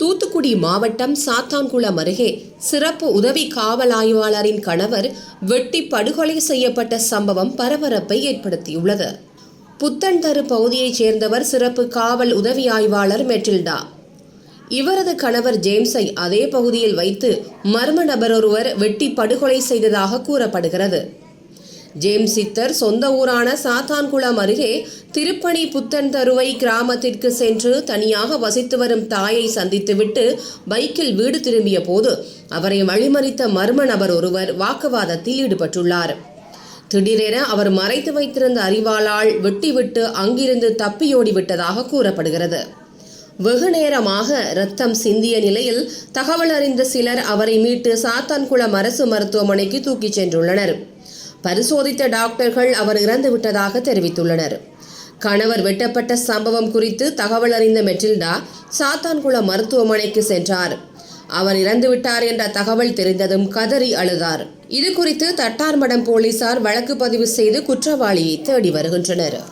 தூத்துக்குடி மாவட்டம் சாத்தான்குளம் அருகே சிறப்பு உதவி காவல் ஆய்வாளரின் கணவர் வெட்டி படுகொலை செய்யப்பட்ட சம்பவம் பரபரப்பை ஏற்படுத்தியுள்ளது. புத்தன்தரு பகுதியைச் சேர்ந்தவர் சிறப்பு காவல் உதவி ஆய்வாளர் மெட்டில்டா. இவரது கணவர் ஜேம்ஸை அதே பகுதியில் வைத்து மர்ம நபர் ஒருவர் வெட்டி படுகொலை செய்ததாக கூறப்படுகிறது. ஜேம்ஸ் சித்தர் சொந்த ஊரான சாத்தான்குளம் அருகே திருப்பணி புத்தன்தருவை கிராமத்திற்கு சென்று தனியாக வசித்து வரும் தாயை சந்தித்துவிட்டு பைக்கில் வீடு திரும்பிய போது அவரை வழிமறித்த மர்ம நபர் ஒருவர் வாக்குவாதத்தில் ஈடுபட்டுள்ளார். திடீரென அவர் மறைத்து வைத்திருந்த அரிவாளால் வெட்டிவிட்டு அங்கிருந்து தப்பியோடிவிட்டதாக கூறப்படுகிறது. வெகு நேரமாக இரத்தம் சிந்திய நிலையில் தகவல் அறிந்த சிலர் அவரை மீட்டு சாத்தான்குளம் அரசு மருத்துவமனைக்கு தூக்கிச் சென்றுள்ளனர். பரிசோதித்த டாக்டர்கள் அவர் இறந்துவிட்டதாக தெரிவித்துள்ளனர். கணவர் வெட்டப்பட்ட சம்பவம் குறித்து தகவல் அறிந்த மெட்டில்டா சாத்தான்குளம் மருத்துவமனைக்கு சென்றார். அவர் இறந்துவிட்டார் என்ற தகவல் தெரிந்ததும் கதறி அழுதார். இது குறித்து தட்டார்மடம் போலீசார் வழக்கு பதிவு செய்து குற்றவாளியை தேடி வருகின்றனர்.